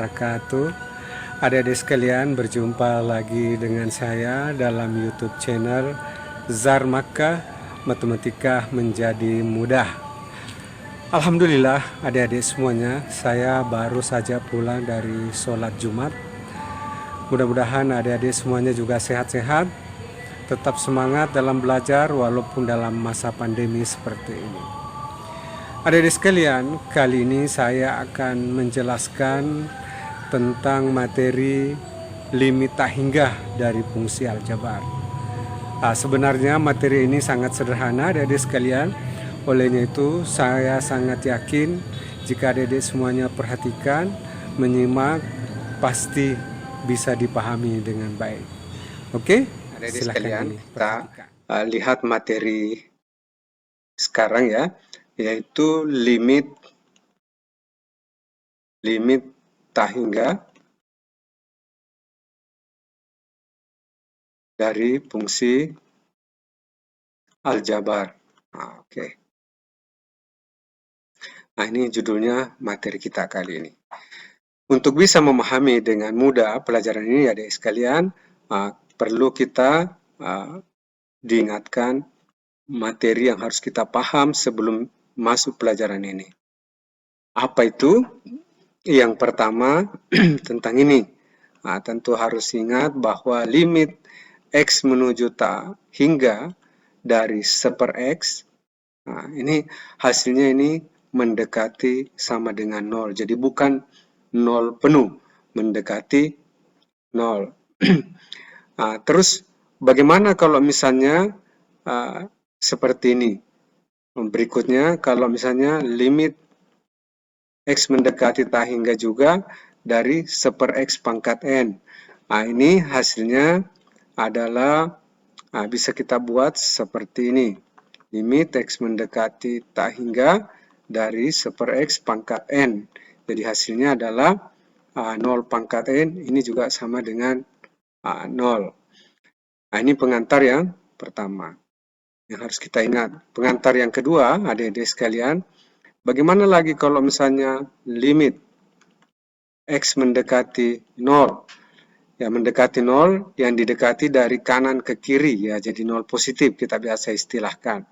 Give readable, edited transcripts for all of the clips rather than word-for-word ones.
wabarakatuh. Adik-adik sekalian, berjumpa lagi dengan saya dalam YouTube channel Zar Makkah, Matematika Menjadi Mudah. Alhamdulillah adik-adik semuanya, saya baru saja pulang dari sholat Jumat. Mudah-mudahan adik-adik semuanya juga sehat-sehat, tetap semangat dalam belajar walaupun dalam masa pandemi seperti ini. Adik-adik sekalian, kali ini saya akan menjelaskan tentang materi limit tak hingga dari fungsi aljabar. Sebenarnya materi ini sangat sederhana adik-adik sekalian. Olehnya itu saya sangat yakin jika adik-adik semuanya perhatikan, menyimak, pasti bisa dipahami dengan baik. Oke, adik-adik sekalian, kita lihat materi sekarang ya, yaitu limit tak hingga dari fungsi aljabar. Oke. Nah, ini judulnya materi kita kali ini. Untuk bisa memahami dengan mudah pelajaran ini adik sekalian, perlu kita diingatkan materi yang harus kita paham sebelum masuk pelajaran ini. Apa itu? Yang pertama tentang ini. Tentu harus ingat bahwa limit X menuju tak hingga dari 1/X, ini hasilnya ini mendekati sama dengan 0. Jadi bukan 0 penuh, mendekati 0. Terus bagaimana kalau misalnya seperti ini? Berikutnya kalau misalnya limit X mendekati tak hingga juga dari 1/X pangkat N. Ini hasilnya adalah bisa kita buat seperti ini. Limit X mendekati tak hingga dari 1/X pangkat N. Jadi hasilnya adalah 0 pangkat N, ini juga sama dengan 0. Ini pengantar yang pertama yang harus kita ingat. Pengantar yang kedua, adik-adik sekalian, bagaimana lagi kalau misalnya limit X mendekati 0? Ya, mendekati 0 yang didekati dari kanan ke kiri, ya, jadi 0 positif kita biasa istilahkan.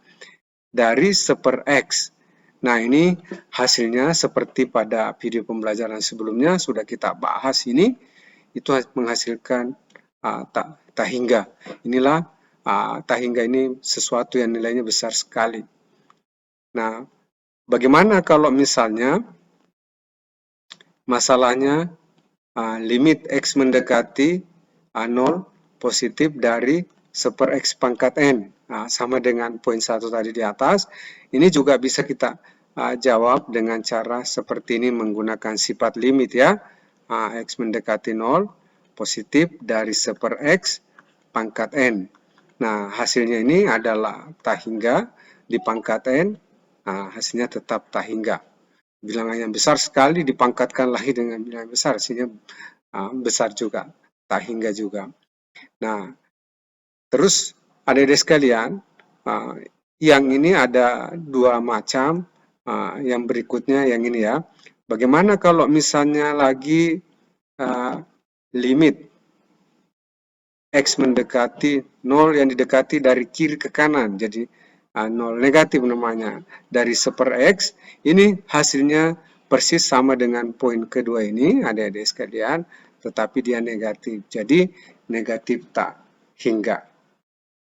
Dari 1/X. Nah, ini hasilnya seperti pada video pembelajaran sebelumnya sudah kita bahas ini, itu menghasilkan tak hingga. Inilah tak hingga ini sesuatu yang nilainya besar sekali. Nah, bagaimana kalau misalnya masalahnya limit X mendekati 0 positif dari 1/X pangkat N, sama dengan poin 1 tadi di atas. Ini juga bisa kita jawab dengan cara seperti ini menggunakan sifat limit ya. X mendekati 0 positif dari 1/X pangkat N. Nah, hasilnya ini adalah tak hingga di pangkat N, hasilnya tetap tak hingga. Bilangan yang besar sekali dipangkatkan lagi dengan bilangan besar, hasilnya besar juga, tak hingga juga. Nah, terus adik-adik sekalian, yang ini ada dua macam, yang berikutnya yang ini ya. Bagaimana kalau misalnya lagi limit X mendekati 0 yang didekati dari kiri ke kanan, jadi 0 negatif namanya. Dari 1/X, ini hasilnya persis sama dengan poin kedua ini, adik-adik sekalian, tetapi dia negatif. Jadi negatif tak hingga.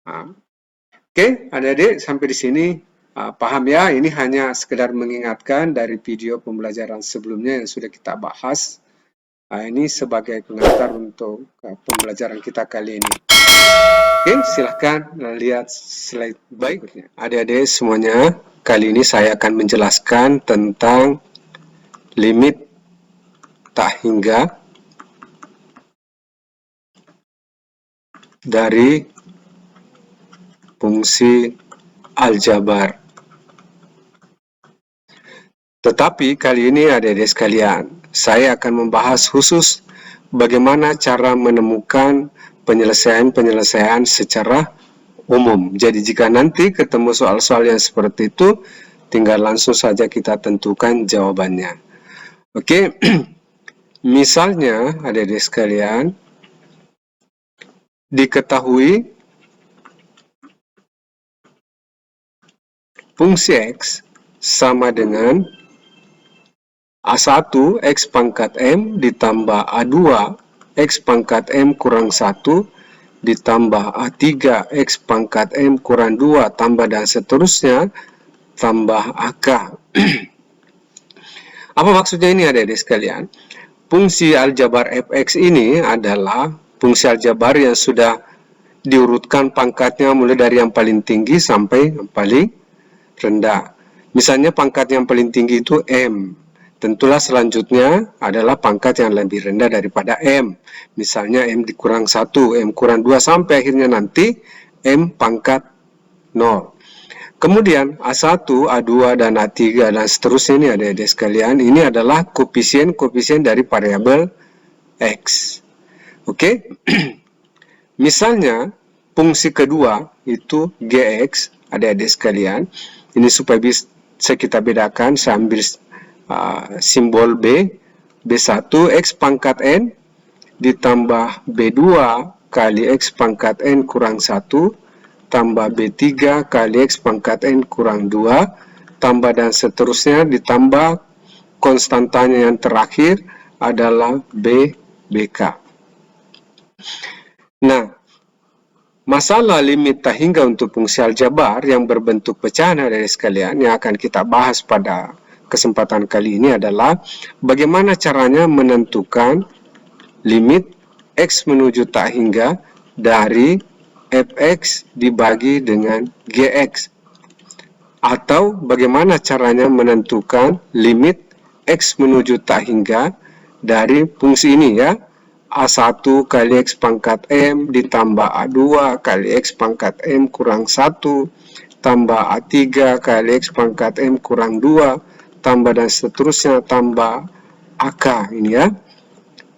Oke, adik-adik sampai di sini paham ya? Ini hanya sekedar mengingatkan dari video pembelajaran sebelumnya yang sudah kita bahas. Ini sebagai pengantar untuk pembelajaran kita kali ini. Oke, silahkan lihat slide berikutnya. Adik-adik semuanya, kali ini saya akan menjelaskan tentang limit tak hingga dari fungsi aljabar. Tetapi kali ini adik-adik sekalian, saya akan membahas khusus bagaimana cara menemukan penyelesaian secara umum. Jadi jika nanti ketemu soal-soal yang seperti itu, tinggal langsung saja kita tentukan jawabannya. Oke, Misalnya, adik-adik sekalian, diketahui fungsi X sama dengan A1 X pangkat M ditambah A2 X pangkat M kurang 1 ditambah A3 X pangkat M kurang 2 tambah dan seterusnya tambah AK. Apa maksudnya ini adik-adik sekalian? Fungsi aljabar fx ini adalah fungsi aljabar yang sudah diurutkan pangkatnya mulai dari yang paling tinggi sampai yang paling rendah. Misalnya pangkat yang paling tinggi itu M. Tentulah selanjutnya adalah pangkat yang lebih rendah daripada M. Misalnya M dikurang 1, M kurang 2, sampai akhirnya nanti M pangkat 0. Kemudian A1, A2, dan A3, dan seterusnya ini adik-adik sekalian, ini adalah koefisien-koefisien dari variabel X. Oke? Misalnya, fungsi kedua itu Gx, adik-adik sekalian. Ini supaya bisa kita bedakan, saya ambil simbol B. B1, X pangkat N, ditambah B2 kali X pangkat N kurang 1, tambah B3 kali X pangkat N kurang 2, tambah dan seterusnya, ditambah konstantanya yang terakhir adalah BK. Nah, masalah limit tak hingga untuk fungsi aljabar yang berbentuk pecahan dari sekalian yang akan kita bahas pada kesempatan kali ini adalah bagaimana caranya menentukan limit X menuju tak hingga dari fx dibagi dengan gx, atau bagaimana caranya menentukan limit X menuju tak hingga dari fungsi ini ya, A1 kali X pangkat M ditambah A2 kali X pangkat M kurang 1 tambah A3 kali X pangkat M kurang 2 tambah dan seterusnya tambah AK ini ya,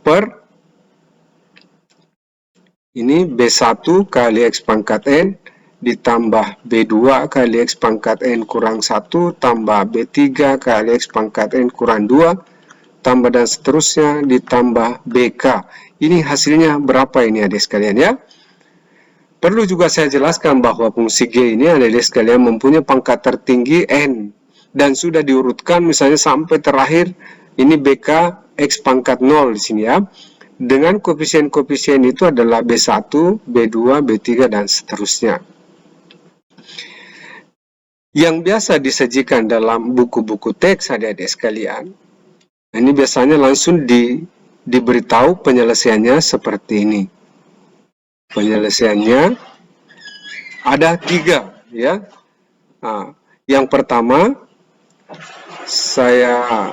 per ini B1 kali X pangkat N ditambah B2 kali X pangkat N kurang 1 tambah B3 kali X pangkat N kurang 2 tambah dan seterusnya ditambah BK. Ini hasilnya berapa ini adik sekalian ya? Perlu juga saya jelaskan bahwa fungsi G ini adik sekalian mempunyai pangkat tertinggi N dan sudah diurutkan misalnya sampai terakhir ini BK X pangkat 0 di sini ya. Dengan koefisien-koefisien itu adalah B1, B2, B3, dan seterusnya. Yang biasa disajikan dalam buku-buku teks adik-adik sekalian, ini biasanya langsung diberitahu penyelesaiannya seperti ini. Penyelesaiannya ada 3 ya. Nah, yang pertama saya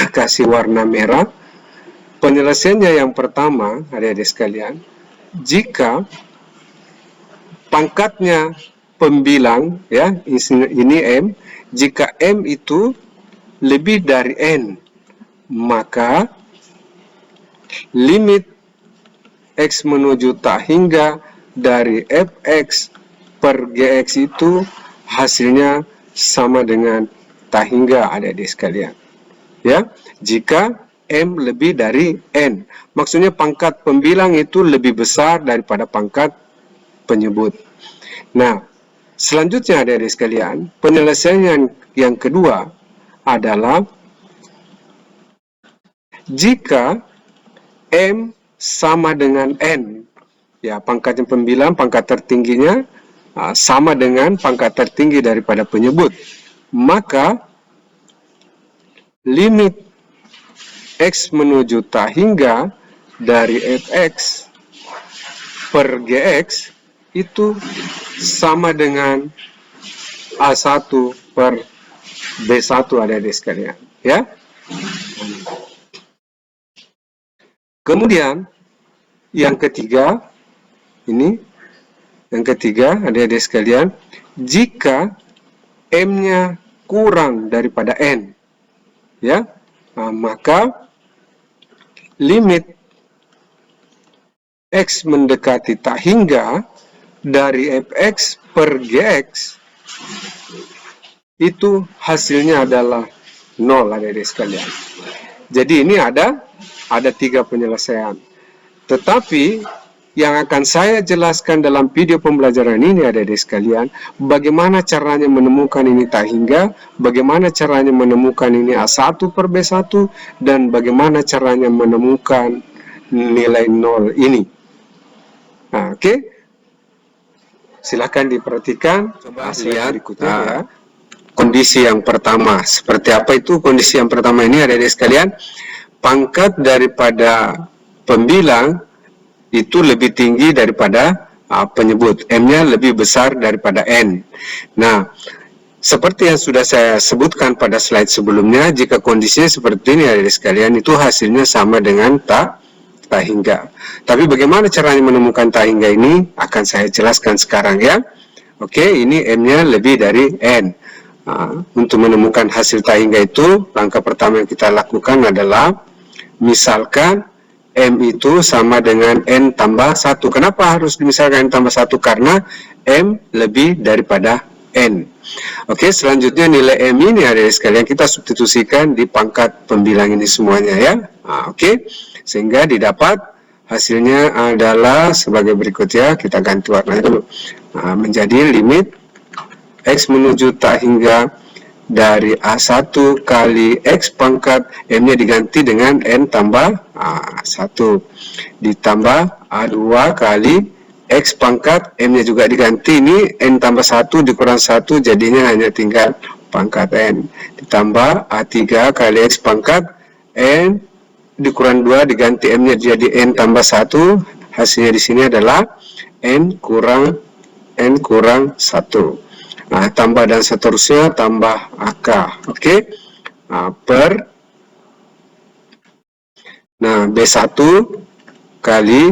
kasih warna merah. Penyelesaiannya yang pertama, adik-adik sekalian, jika pangkatnya pembilang, ya, ini M, jika M itu lebih dari N, maka limit X menuju tak hingga dari Fx per Gx itu hasilnya sama dengan tak hingga, adik-adik sekalian. Ya, jika M lebih dari N. Maksudnya pangkat pembilang itu lebih besar daripada pangkat penyebut. Nah, selanjutnya adik-adik sekalian, penyelesaian yang kedua adalah jika M sama dengan N. Ya, pangkatnya pembilang, pangkat tertingginya sama dengan pangkat tertinggi daripada penyebut. Maka limit X menuju tak hingga dari Fx per Gx itu sama dengan A1 per B1 adik-adik sekalian ya. Kemudian yang ketiga ini, yang ketiga adik-adik sekalian, jika M-nya kurang daripada N ya, maka limit X mendekati tak hingga dari Fx per Gx itu hasilnya adalah 0 adik-adik sekalian. Jadi ini ada ada 3 penyelesaian. Tetapi yang akan saya jelaskan dalam video pembelajaran ini adik-adik sekalian, bagaimana caranya menemukan ini tak hingga, bagaimana caranya menemukan ini A1 per B1, dan bagaimana caranya menemukan nilai 0 ini. Nah, oke. Silakan diperhatikan. Coba lihat berikutnya ya. Kondisi yang pertama. Seperti apa itu kondisi yang pertama ini adik-adik sekalian? Pangkat daripada pembilang itu lebih tinggi daripada penyebut. M-nya lebih besar daripada N. Nah, seperti yang sudah saya sebutkan pada slide sebelumnya, jika kondisinya seperti ini adik-adik sekalian, itu hasilnya sama dengan tak hingga. Tapi bagaimana caranya menemukan tak hingga ini akan saya jelaskan sekarang ya. Oke, ini M-nya lebih dari N. Untuk menemukan hasil tak hingga itu, langkah pertama yang kita lakukan adalah misalkan M itu sama dengan N tambah 1. Kenapa harus dimisalkan N tambah 1? Karena M lebih daripada N. Oke, selanjutnya nilai M ini adik-adik sekalian kita substitusikan di pangkat pembilang ini semuanya ya. Oke, sehingga didapat hasilnya adalah sebagai berikut ya. Kita ganti warna dulu. Menjadi limit X menuju tak hingga dari A1 kali X pangkat M-nya diganti dengan N tambah 1 ditambah A2 kali X pangkat M-nya juga diganti, ini N tambah 1 dikurang 1 jadinya hanya tinggal pangkat N ditambah A3 kali X pangkat N dikurang 2 diganti M-nya jadi N tambah 1, hasilnya di sini adalah N kurang 1. Tambah dan seterusnya tambah AK. Oke. Per B1 kali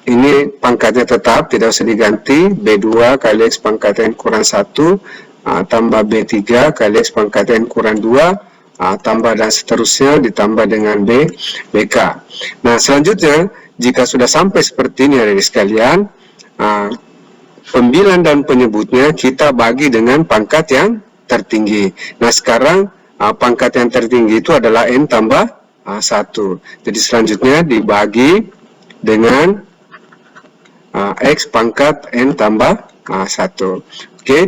ini pangkatnya tetap tidak usah diganti, B2 kali X pangkat N kurang 1 tambah B3 kali X pangkat N kurang 2 tambah dan seterusnya ditambah dengan BK. Nah, selanjutnya jika sudah sampai seperti ini adik-adik sekalian, pembilang dan penyebutnya kita bagi dengan pangkat yang tertinggi. Nah, sekarang pangkat yang tertinggi itu adalah N tambah 1. Jadi selanjutnya dibagi dengan X pangkat N tambah 1. Oke,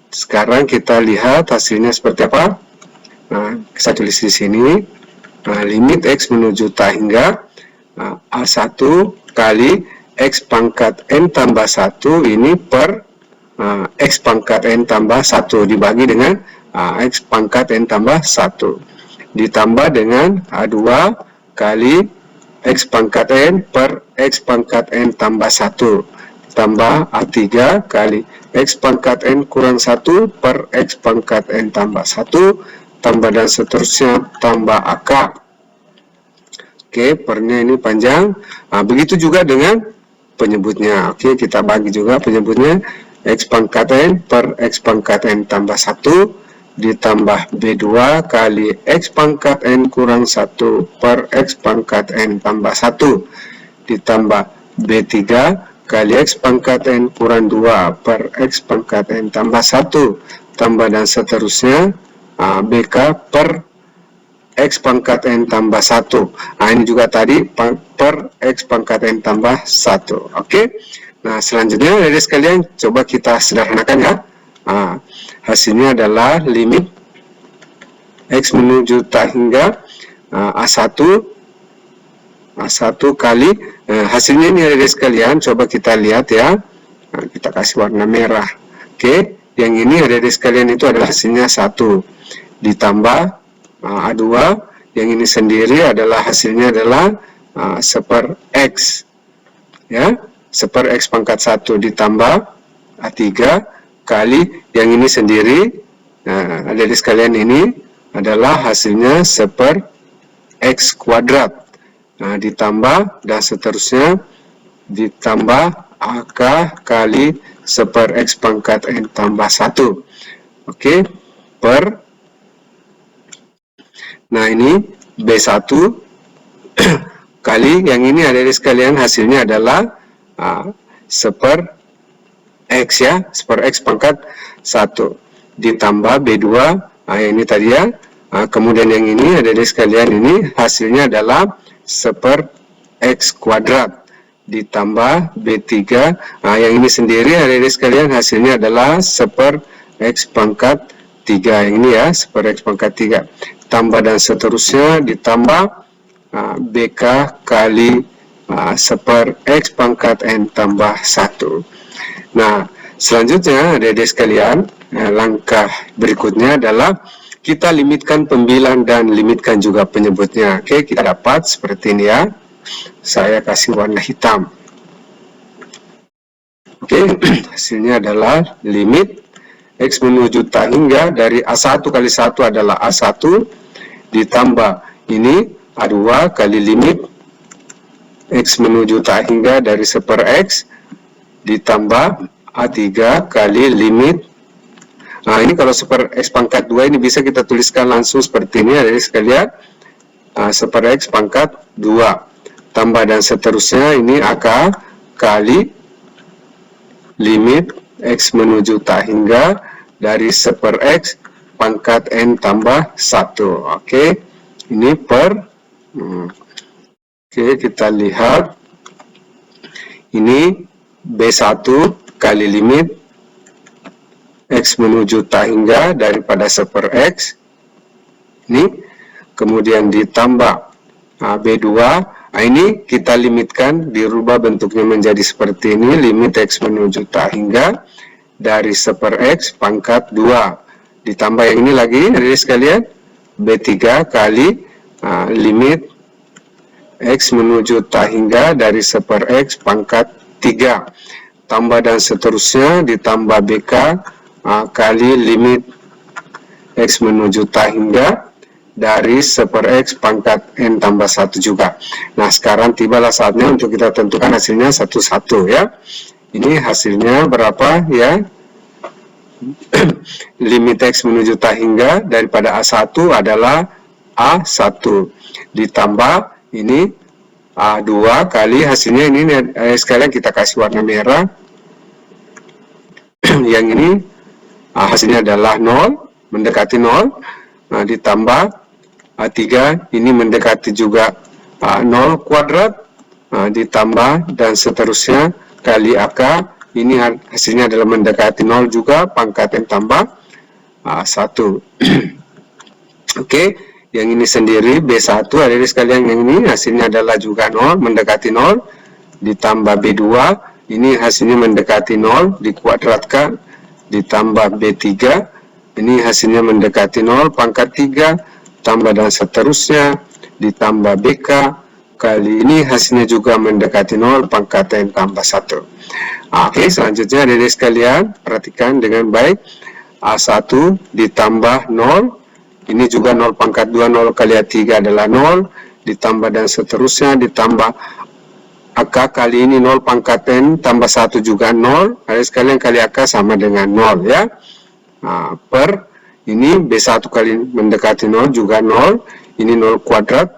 sekarang kita lihat hasilnya seperti apa. Saya tulis di sini. Limit X menuju tak hingga A1 kali X pangkat N tambah 1 ini per X pangkat N tambah 1 dibagi dengan X pangkat N tambah 1 ditambah dengan A2 kali X pangkat N per X pangkat N tambah 1 tambah A3 kali X pangkat N kurang 1 per X pangkat N tambah 1 tambah dan seterusnya tambah AK. Oke, pernya ini panjang. Begitu juga dengan penyebutnya. Oke, kita bagi juga penyebutnya X pangkat N per X pangkat N tambah 1 ditambah B2 kali X pangkat N kurang 1 per X pangkat N tambah 1 ditambah B3 kali X pangkat N kurang 2 per X pangkat N tambah 1 tambah dan seterusnya BK per X pangkat N tambah 1. Ini juga tadi per X pangkat N tambah 1. Oke. Nah, selanjutnya adik sekalian coba kita sederhanakan ya. Hasilnya adalah limit X menuju tak hingga A1 kali hasilnya ini adik sekalian coba kita lihat ya. Kita kasih warna merah. Oke. Yang ini adik sekalian itu adalah hasilnya 1 ditambah A2 yang ini sendiri adalah hasilnya adalah seper X ya, seper X pangkat 1 ditambah A3 kali yang ini sendiri. Nah, adik sekalian ini adalah hasilnya seper X kuadrat. Nah, ditambah dan seterusnya ditambah AK kali seper X pangkat N tambah 1. Oke, per nah ini B1 kali yang ini adik sekalian hasilnya adalah seper X ya, seper X pangkat 1 ditambah B2 yang ini tadi ya. Kemudian yang ini adik sekalian ini hasilnya adalah seper X kuadrat ditambah B3. Yang ini sendiri adik-adik sekalian hasilnya adalah seper X pangkat 3. Yang ini ya, seper X pangkat 3. Tambah dan seterusnya ditambah BK kali seper X pangkat N tambah 1. Nah, selanjutnya adik-adik sekalian, langkah berikutnya adalah kita limitkan pembilang dan limitkan juga penyebutnya. Oke, kita dapat seperti ini ya. Saya kasih warna hitam. Oke, hasilnya adalah limit X menuju tak hingga dari A1 kali 1 adalah A1 ditambah ini A2 kali limit X menuju tak hingga dari seper X ditambah A3 kali limit. Nah, ini kalau seper X pangkat 2 ini bisa kita tuliskan langsung seperti ini adik sekalian. Seper X pangkat 2 tambah dan seterusnya ini AK kali limit X menuju tak hingga dari seper X pangkat N tambah 1. Oke, ini per Oke, kita lihat ini B1 kali limit X menuju tak hingga daripada seper X ini, kemudian ditambah B2. Ini kita limitkan, dirubah bentuknya menjadi seperti ini, limit X menuju tak hingga dari seper X pangkat 2 ditambah yang ini lagi adik sekalian B3 kali limit X menuju tak hingga dari seper X pangkat 3 tambah dan seterusnya ditambah BK kali limit X menuju tak hingga dari seper X pangkat N tambah 1 juga. Nah, sekarang tibalah saatnya untuk kita tentukan hasilnya satu-satu ya. Ini hasilnya berapa ya? Limit X menuju tak hingga daripada A1 adalah A1 ditambah ini A2 kali hasilnya ini sekalian kita kasih warna merah. Yang ini hasilnya adalah 0, mendekati 0, ditambah A3 ini mendekati juga 0 kuadrat, ditambah dan seterusnya kali AK ini hasilnya adalah mendekati 0 juga, pangkat N tambah 1. Oke, yang ini sendiri B1 adik sekalian, yang ini hasilnya adalah juga 0, mendekati 0, ditambah B2 ini hasilnya mendekati 0, dikuadratkan, ditambah B3 ini hasilnya mendekati 0, pangkat 3 tambah dan seterusnya ditambah BK kali ini hasilnya juga mendekati 0, pangkat N tambah 1. Oke, selanjutnya adik sekalian perhatikan dengan baik. A1 ditambah 0 ini juga 0 pangkat 2, 0 kali A3 adalah 0, ditambah dan seterusnya ditambah AK kali ini 0 pangkat N tambah 1 juga 0, adik sekalian kali AK sama dengan 0 ya. Per ini B1 kali mendekati 0 juga 0, ini 0 kuadrat,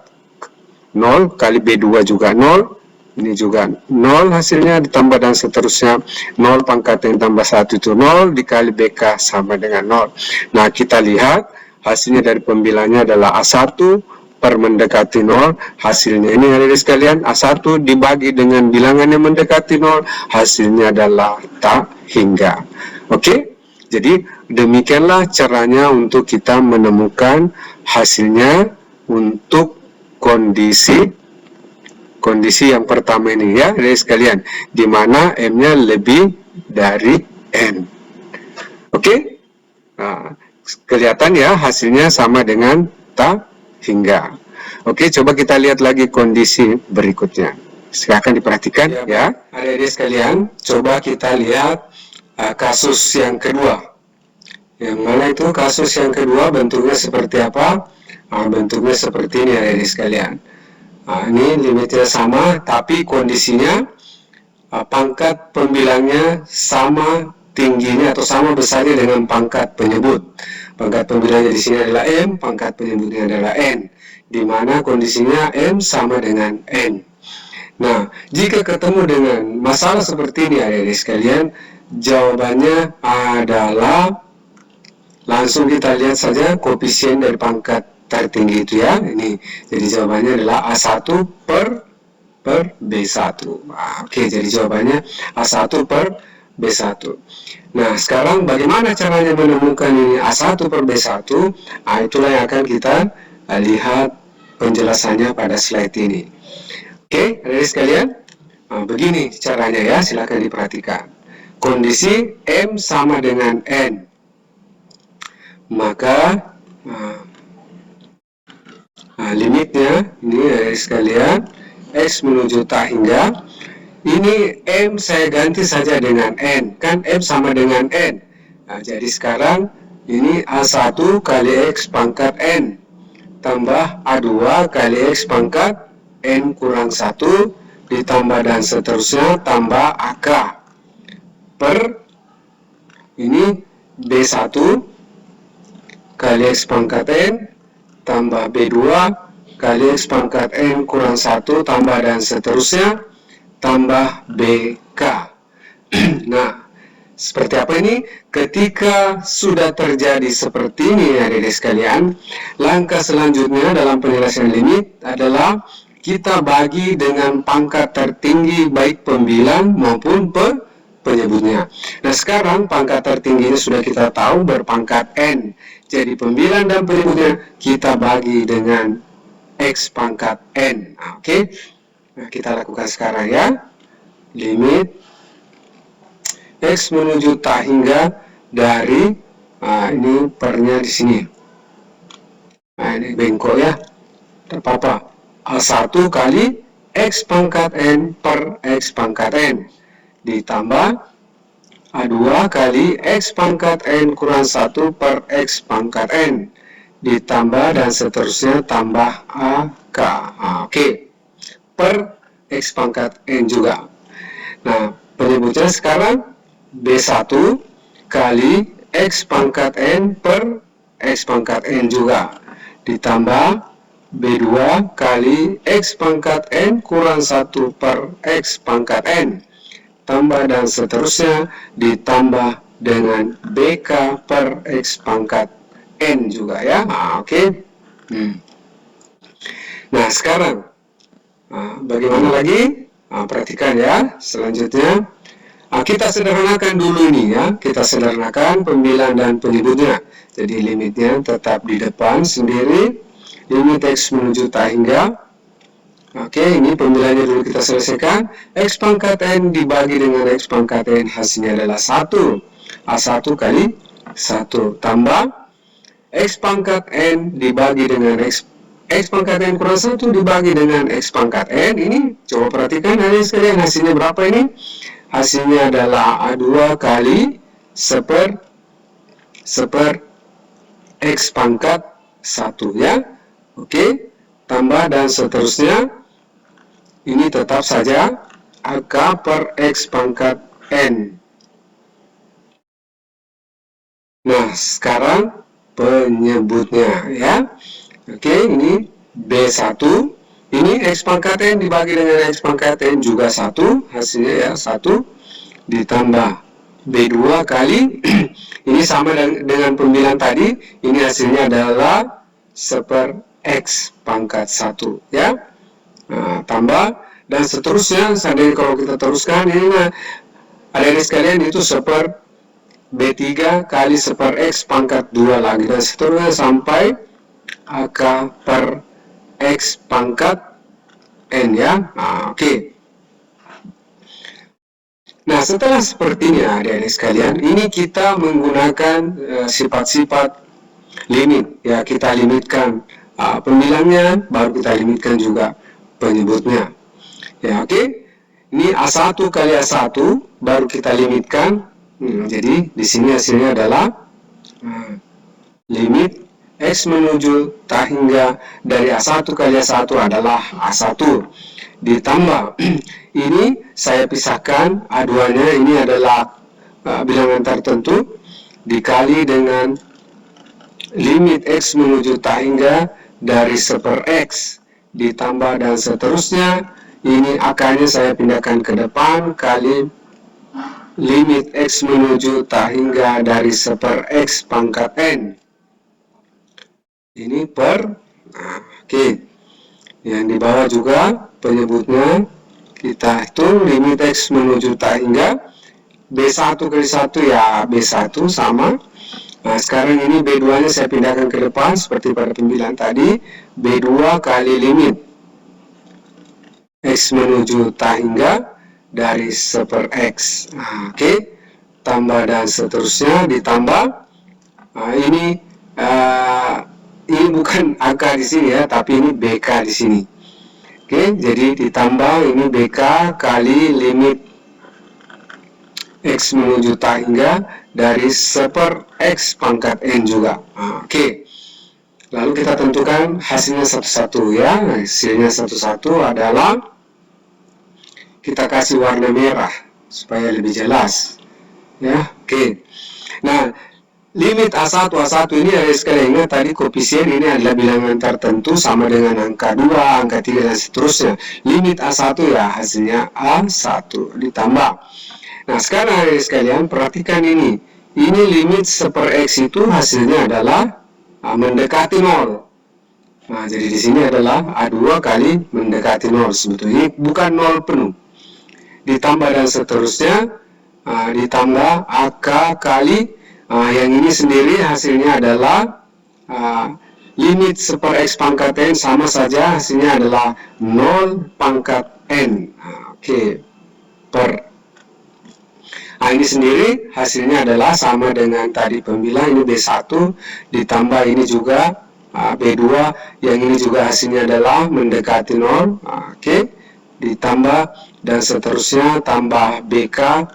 0 kali B2 juga 0, ini juga 0 hasilnya, ditambah dan seterusnya 0 pangkat N tambah 1 itu 0, dikali BK sama dengan 0. Nah, kita lihat hasilnya dari pembilangnya adalah A1 per mendekati 0, hasilnya ini adik sekalian A1 dibagi dengan bilangan yang mendekati 0, hasilnya adalah tak hingga. Oke? Jadi demikianlah caranya untuk kita menemukan hasilnya untuk kondisi yang pertama ini ya, adik sekalian, di mana M-nya lebih dari N. Oke? Nah, kelihatan ya hasilnya sama dengan tak hingga. Oke, coba kita lihat lagi kondisi berikutnya. Silakan diperhatikan ya, adik-adik sekalian. Coba kita lihat kasus yang kedua. Yang mana itu kasus yang kedua, bentuknya seperti apa? Bentuknya seperti ini adik-adik sekalian. Ini limitnya sama, tapi kondisinya pangkat pembilangnya sama tingginya atau sama besarnya dengan pangkat penyebut. Pangkat pembilangnya di sini adalah M, pangkat penyebutnya adalah N, di mana kondisinya M sama dengan N. Nah, jika ketemu dengan masalah seperti ini adik-adik sekalian, jawabannya adalah langsung kita lihat saja koefisien dari pangkat tertinggi itu ya. Ini jadi jawabannya adalah A1 per B1. Oke, jadi jawabannya A1 per B1. Nah, sekarang bagaimana caranya menemukan ini A1 per B1? Itulah yang akan kita lihat penjelasannya pada slide ini. Oke, adik-adik sekalian, begini caranya ya, silakan diperhatikan. Kondisi M sama dengan N, maka limitnya ini adik-adik sekalian, X menuju tak hingga. Ini M saya ganti saja dengan N, kan M sama dengan N. Jadi sekarang ini A1 kali X pangkat N tambah A2 kali X pangkat N kurang 1 ditambah dan seterusnya tambah AK per ini B1 kali X pangkat N tambah B2 kali X pangkat N kurang 1 tambah dan seterusnya tambah BK. Nah, seperti apa ini? Ketika sudah terjadi seperti ini adik-adik sekalian, langkah selanjutnya dalam penyelesaian limit adalah kita bagi dengan pangkat tertinggi baik pembilang maupun penyebutnya. Nah, sekarang pangkat tertingginya sudah kita tahu berpangkat N. Jadi pembilang dan penyebutnya kita bagi dengan X pangkat N. Oke. Nah, kita lakukan sekarang ya. Limit X menuju tak hingga dari ini pernya di sini. Nah, ini bengkok ya. Tak apa-apa. A1 kali X pangkat N per X pangkat N ditambah A2 kali X pangkat N kurang 1 per X pangkat N ditambah dan seterusnya tambah AK. Oke. Per X pangkat N juga. Nah, penyebutnya sekarang B1 kali X pangkat N per X pangkat N juga ditambah B2 kali X pangkat N kurang 1 per X pangkat N tambah dan seterusnya ditambah dengan BK per X pangkat N juga ya. Oke. Nah, sekarang bagaimana lagi? Perhatikan ya, selanjutnya kita sederhanakan dulu ini ya, kita sederhanakan pembilang dan penyebutnya. Jadi limitnya tetap di depan sendiri, limit X menuju tak hingga. Oke, ini pembilangnya dulu kita selesaikan. X pangkat N dibagi dengan X pangkat N, hasilnya adalah 1. A1 kali 1 tambah X pangkat N dibagi dengan X pangkat N kurang 1 dibagi dengan X pangkat N. Ini coba perhatikan adik sekalian, hasilnya berapa ini? Hasilnya adalah A2 kali seper X pangkat 1 ya. Oke, tambah dan seterusnya. Ini tetap saja AK per X pangkat N. Nah, sekarang penyebutnya ya. Oke, ini B1, ini X pangkat N dibagi dengan X pangkat N juga 1, hasilnya ya 1, ditambah B2 kali, ini sama dengan pembilang tadi, ini hasilnya adalah seper X pangkat 1, ya. Nah, tambah, dan seterusnya, seandainya kalau kita teruskan, ini adik-adik sekalian itu seper B3 kali seper X pangkat 2 lagi, dan seterusnya sampai AK per X pangkat N ya. Oke. Nah, setelah seperti ini adik-adik sekalian, ini kita menggunakan sifat-sifat limit ya, kita limitkan pembilangnya, baru kita limitkan juga penyebutnya ya. Oke. Ini A1 kali A1 baru kita limitkan. Jadi di sini hasilnya adalah limit X menuju tak hingga dari A1 kali A1 adalah A1 ditambah ini saya pisahkan A2-nya, ini adalah bilangan tertentu dikali dengan limit X menuju tak hingga dari seper X ditambah dan seterusnya. Ini AK-nya saya pindahkan ke depan kali limit X menuju tak hingga dari seper X pangkat N. Ini per Nah, oke. Yang di bawah juga penyebutnya kita hitung limit X menuju tak hingga B1 kali 1 ya B1 sama. Nah, sekarang ini B2 nya saya pindahkan ke depan seperti pada pembilang tadi. B2 kali limit X menuju tak hingga dari 1/X. Nah, oke. Tambah dan seterusnya ditambah. Nah, ini bukan angka di sini ya, tapi ini BK di sini. Oke, jadi ditambah ini BK kali limit X menuju tak hingga dari 1/X pangkat N juga. Oke. Lalu kita tentukan hasilnya satu-satu ya. Hasilnya satu-satu adalah kita kasih warna merah supaya lebih jelas. Ya, oke. Nah, limit A1 ini ada sekali ingat tadi koefisien ini adalah bilangan tertentu sama dengan angka 2, angka 3 dan seterusnya. Limit A1 ya hasilnya A1 ditambah. Nah, sekarang ada sekalian perhatikan ini. Ini limit 1/X itu hasilnya adalah mendekati 0. Nah, jadi di sini adalah A2 kali mendekati 0 sebetulnya bukan 0 penuh. Ditambah dan seterusnya ditambah AK kali yang ini sendiri hasilnya adalah limit 1/X pangkat N sama saja hasilnya adalah 0 pangkat N. Oke. Per. Ini sendiri hasilnya adalah sama dengan tadi pembilang ini B1 ditambah ini juga B2 yang ini juga hasilnya adalah mendekati 0. Oke. Ditambah dan seterusnya tambah BK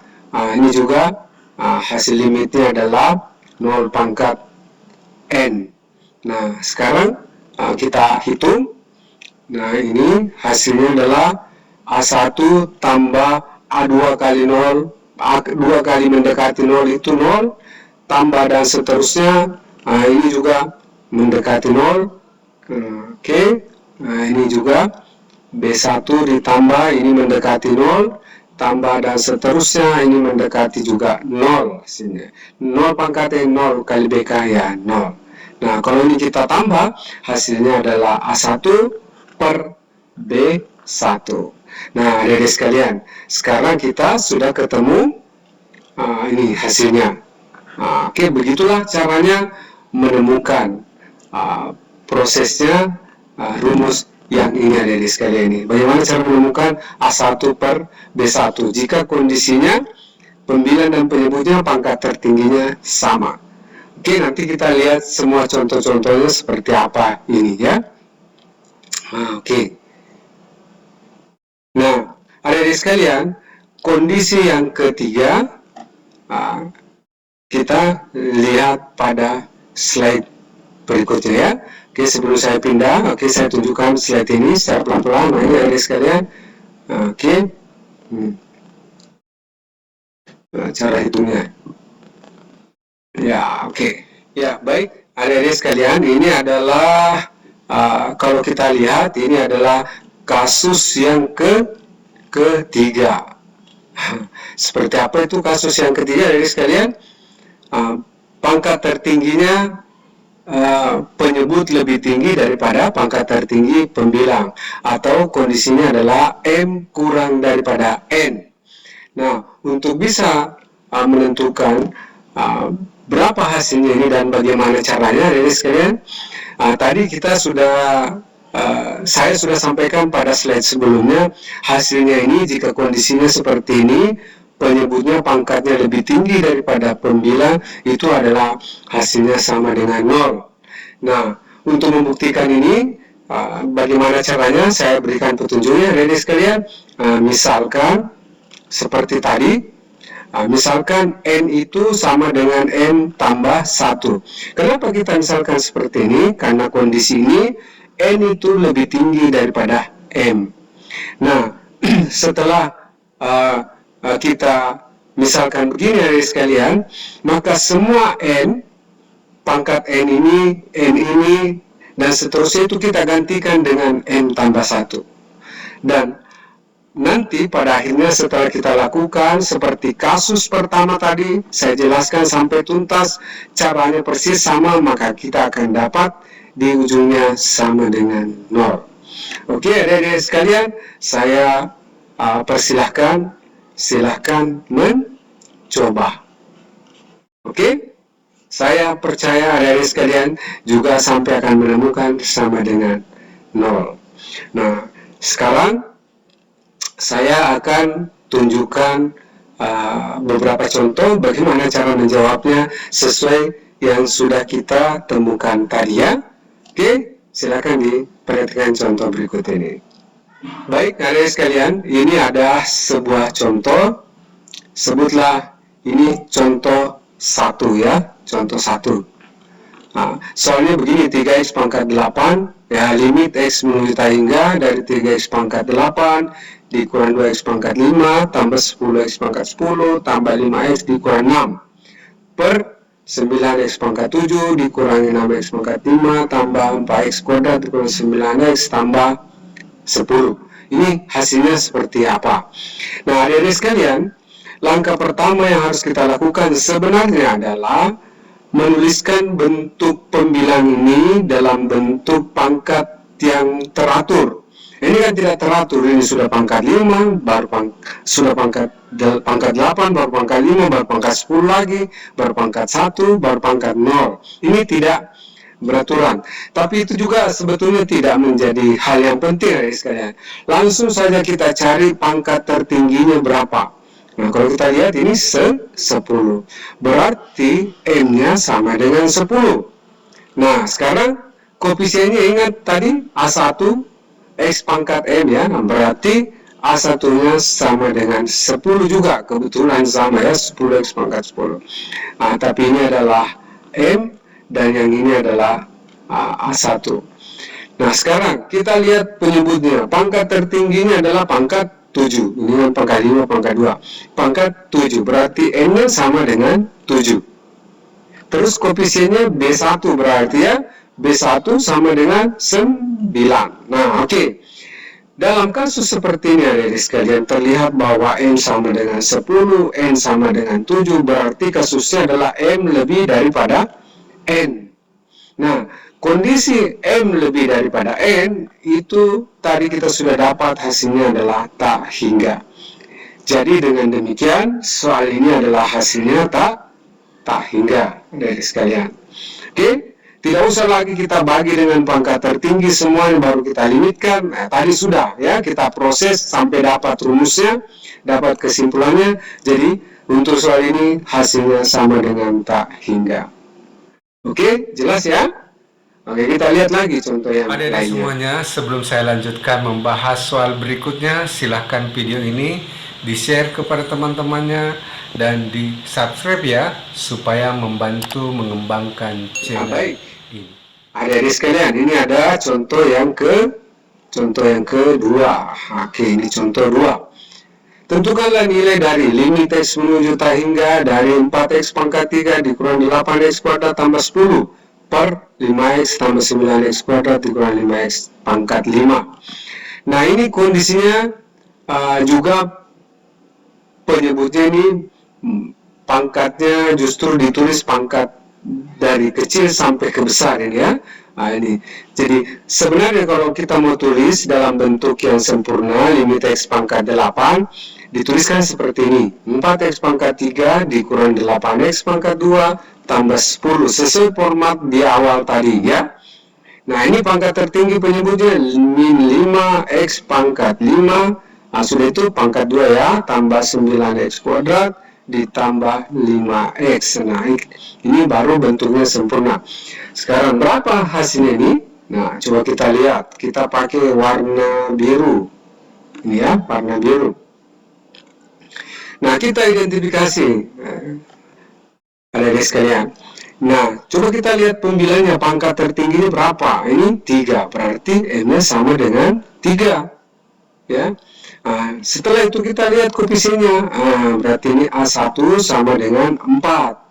ini juga hasil limitnya adalah 0 pangkat N. Nah, sekarang kita hitung. Nah, ini hasilnya adalah A1 tambah A2 kali 0, A2 kali mendekati 0 itu 0, tambah dan seterusnya. Ini juga mendekati 0. Oke. Nah, ini juga B1 ditambah ini mendekati 0, tambah dan seterusnya ini mendekati juga 0 hasilnya. 0 pangkat N 0 kali BK ya 0. Nah, kalau ini kita tambah hasilnya adalah A1 per B1. Nah, adik-adik sekalian, sekarang kita sudah ketemu ini hasilnya. Oke, begitulah caranya menemukan prosesnya rumus yang ini adik-adik sekalian ini. Bagaimana cara menemukan A1 per B1 jika kondisinya pembilang dan penyebutnya pangkat tertingginya sama. Oke, nanti kita lihat semua contoh-contohnya seperti apa ini ya. Oke. Nah, adik-adik sekalian, kondisi yang ketiga kita lihat pada slide berikutnya ya. Oke, sebelum saya pindah, saya tunjukkan slide ini secara pelan-pelan. Nah, ini adik-adik sekalian. Oke. Cara hitungnya. Ya, oke. Ya, baik. Adik-adik sekalian, ini adalah kalau kita lihat ini adalah kasus yang ketiga. Seperti apa itu kasus yang ketiga adik-adik sekalian? Pangkat tertingginya penyebut lebih tinggi daripada pangkat tertinggi pembilang, atau kondisinya adalah M kurang daripada N. Nah, untuk bisa menentukan berapa hasilnya ini dan bagaimana caranya adik-adik sekalian, tadi kita saya sudah sampaikan pada slide sebelumnya. Hasilnya ini jika kondisinya seperti ini, penyebutnya pangkatnya lebih tinggi daripada pembilang, itu adalah hasilnya sama dengan 0. Nah, untuk membuktikan ini bagaimana caranya, saya berikan petunjuknya adik-adik sekalian. Misalkan seperti tadi, misalkan N itu sama dengan N tambah 1. Kenapa kita misalkan seperti ini? Karena kondisi ini N itu lebih tinggi daripada M. Nah, setelah kita misalkan begini adik sekalian, maka semua N, pangkat N ini, dan seterusnya itu kita gantikan dengan N tambah 1. Dan nanti pada akhirnya setelah kita lakukan seperti kasus pertama tadi, saya jelaskan sampai tuntas caranya persis sama, maka kita akan dapat di ujungnya sama dengan 0. Oke, adik-adik sekalian, saya silahkan mencoba. Oke, saya percaya adik-adik sekalian juga sampai akan menemukan sama dengan 0. Nah, sekarang saya akan tunjukkan beberapa contoh bagaimana cara menjawabnya sesuai yang sudah kita temukan tadi ya. Oke, silakan diperhatikan contoh berikut ini. Baik, adik sekalian, ini ada sebuah contoh. Sebutlah ini contoh 1 ya, contoh 1. Nah, soalnya begini, 3x pangkat 8, ya limit x menuju tak hingga dari 3x pangkat 8 dikurang 2x pangkat 5 tambah 10x pangkat 10 tambah 5x dikurang 6 per 9x pangkat 7 dikurangi 6x pangkat 5 tambah 4x kuadrat dikurang 9x tambah 10. Ini hasilnya seperti apa? Nah, adik-adik sekalian, langkah pertama yang harus kita lakukan sebenarnya adalah menuliskan bentuk pembilang ini dalam bentuk pangkat yang teratur. Ini kan tidak teratur, ini sudah pangkat 5, baru sudah pangkat 8, baru pangkat 5, baru pangkat 10 lagi, baru pangkat 1, baru pangkat 0. Ini tidak beraturan. Tapi itu juga sebetulnya tidak menjadi hal yang penting ya sekalian. Langsung saja kita cari pangkat tertingginya berapa. Nah, kalau kita lihat ini 10. Berarti M-nya sama dengan 10. Nah, sekarang koefisiennya ingat tadi A1 X pangkat M ya. Nah, berarti A1-nya sama dengan 10 juga. Kebetulan sama ya, 10X pangkat 10. Nah, tapi ini adalah M dan yang ini adalah A1. Nah, sekarang kita lihat penyebutnya. Pangkat tertingginya adalah pangkat 7. Ini kan pangkat 5, pangkat 2. Pangkat 7, berarti N-nya sama dengan 7. Terus koefisiennya B1, berarti ya B1 sama dengan 9. Nah, oke. Dalam kasus seperti ini adik-adik sekalian, terlihat bahwa M sama dengan 10, N sama dengan 7, berarti kasusnya adalah M lebih daripada N. Nah, kondisi M lebih daripada N, itu tadi kita sudah dapat hasilnya adalah tak hingga. Jadi dengan demikian, soal ini adalah hasilnya tak hingga, adik-adik sekalian. Oke? Tidak usah lagi kita bagi dengan pangkat tertinggi semuanya baru kita limitkan. Nah, tadi sudah ya kita proses sampai dapat rumusnya, dapat kesimpulannya. Jadi untuk soal ini hasilnya sama dengan tak hingga. Oke, jelas ya? Oke, kita lihat lagi contoh yang lainnya. Adik-adik semuanya, sebelum saya lanjutkan membahas soal berikutnya, silahkan video ini di-share kepada teman-temannya dan di-subscribe ya, supaya membantu mengembangkan channel ini. Adik-adik sekalian, ini ada contoh yang kedua. Oke, ini contoh 2. Tentukanlah nilai dari limit X menuju tak hingga dari 4X pangkat 3 dikurang 8X kuadrat tambah 10 per 5X tambah 9X kuadrat dikurang 5X pangkat 5. Nah, ini kondisinya juga penyebutnya ini pangkatnya justru ditulis pangkat dari kecil sampai ke besar ini ya. Nah, ini. Jadi sebenarnya kalau kita mau tulis dalam bentuk yang sempurna limit X pangkat 8 dituliskan seperti ini. 4X pangkat 3 dikurang 8X pangkat 2 tambah 10 sesuai format di awal tadi ya. Nah, ini pangkat tertinggi penyebutnya min 5X pangkat 5. Nah, sudah itu pangkat 2 ya, tambah 9X kuadrat ditambah 5X. Nah, ini baru bentuknya sempurna. Sekarang berapa hasilnya ini? Nah, coba kita lihat. Kita pakai warna biru. Ini ya, warna biru. Nah, kita identifikasi. Adik-adik sekalian. Nah, coba kita lihat pembilangnya. Pangkat tertingginya berapa? Ini 3. Berarti M-nya sama dengan 3. Ya. Nah, setelah itu kita lihat koefisiennya. Berarti ini A1 sama dengan 4.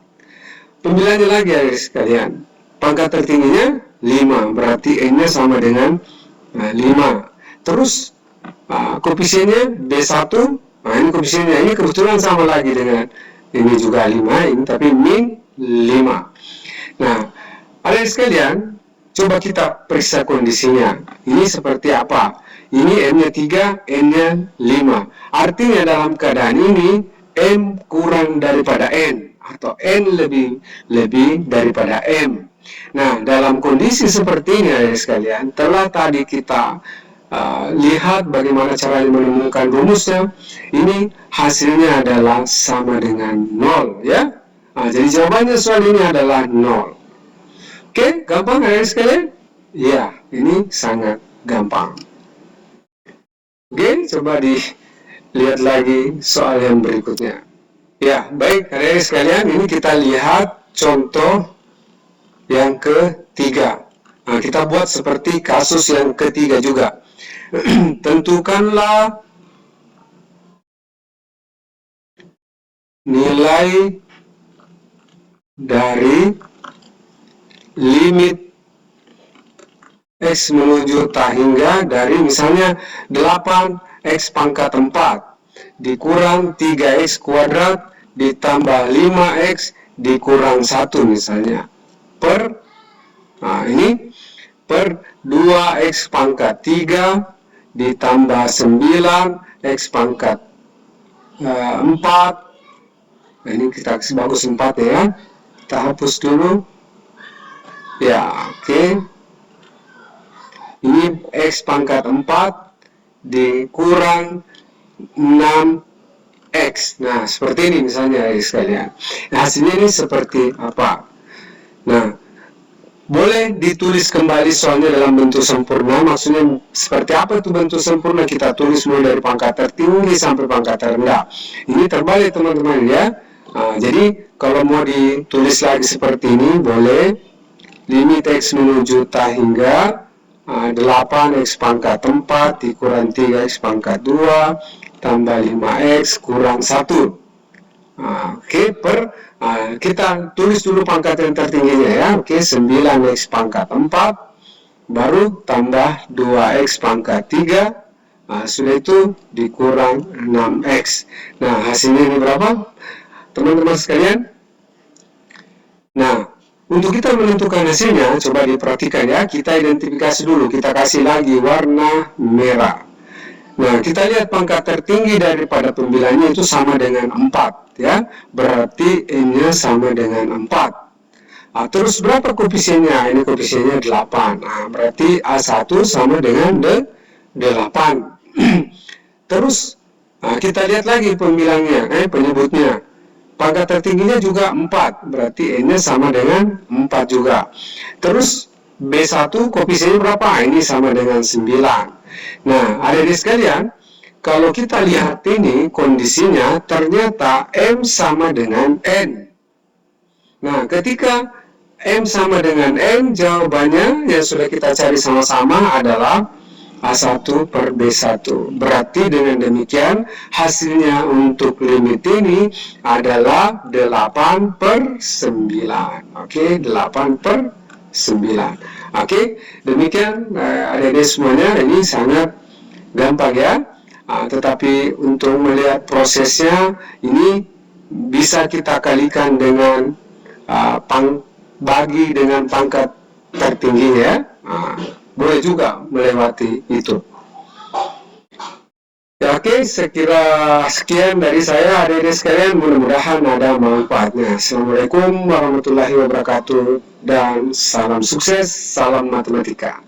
Pembilangnya lagi ya sekalian. Pangkat tertingginya 5. Berarti N-nya sama dengan 5. Terus koefisiennya B1. Nah, ini koefisiennya. Ini kebetulan sama lagi dengan ini juga 5. Ini tapi min 5. Nah, adik sekalian, Coba kita periksa kondisinya. Ini seperti apa? Ini M-nya 3, N-nya 5. Artinya dalam keadaan ini, M kurang daripada N. Atau N lebih daripada M. Nah, dalam kondisi seperti ini, adik sekalian, telah tadi kita lihat bagaimana cara menemukan rumusnya. Ini hasilnya adalah sama dengan 0, ya. Nah, jadi jawabannya soal ini adalah 0. Oke, gampang adik sekalian? Ya, ini sangat gampang. Oke, coba dilihat lagi soal yang berikutnya. Ya, baik adik sekalian, ini kita lihat contoh yang ketiga. Nah, kita buat seperti kasus yang ketiga juga. Tentukanlah nilai dari limit X menuju tak hingga dari misalnya 8X pangkat 4 dikurang 3X kuadrat ditambah 5X dikurang 1 misalnya per, nah ini per 2X pangkat 3 ditambah 9X pangkat 4. Nah, ini kita kasih bagus 4 ya, kita hapus dulu. Ya, oke. Ini X pangkat 4 dikurang 6X. Nah, seperti ini misalnya ya sekalian. Nah, hasilnya ini seperti apa? Nah, boleh ditulis kembali soalnya dalam bentuk sempurna. Maksudnya seperti apa itu bentuk sempurna? Kita tulis mulai dari pangkat tertinggi sampai pangkat terendah. Ini terbalik teman-teman ya. Nah, jadi kalau mau ditulis lagi seperti ini boleh. Limit X menuju tak hingga 8X pangkat 4 dikurang 3X pangkat 2 tambah 5X kurang 1. Oke, per kita tulis dulu pangkat yang tertingginya ya. Oke, 9X pangkat 4 baru tambah 2X pangkat 3. Sudah itu dikurang 6X. Nah, hasilnya ini berapa? Teman-teman sekalian. Nah, untuk kita menentukan hasilnya, coba diperhatikan ya, kita identifikasi dulu, kita kasih lagi warna merah. Nah, kita lihat pangkat tertinggi daripada pembilanya itu sama dengan 4, ya, berarti N-nya sama dengan 4. Terus berapa koefisiennya? Ini koefisiennya 8, nah, berarti A1 sama dengan 8. Terus, kita lihat lagi pembilangnya, penyebutnya. Pangkat tertingginya juga 4, berarti N-nya sama dengan 4 juga. Terus B1 koefisiennya berapa? Ini sama dengan 9. Nah, adik-adik sekalian, kalau kita lihat ini kondisinya ternyata M sama dengan N. Nah, ketika M sama dengan N, jawabannya yang sudah kita cari sama-sama adalah A1 per B1. Berarti dengan demikian hasilnya untuk limit ini adalah 8 per 9. Oke, 8 per 9. Oke, demikian adik-adik semuanya, ini sangat gampang ya. Tetapi untuk melihat prosesnya ini bisa kita kalikan dengan bagi dengan pangkat tertinggi ya. Boleh juga melewati itu. Ya, oke, sekira sekian dari saya adik-adik sekalian, mudah-mudahan ada manfaatnya. Assalamualaikum warahmatullahi wabarakatuh dan salam sukses, salam matematika.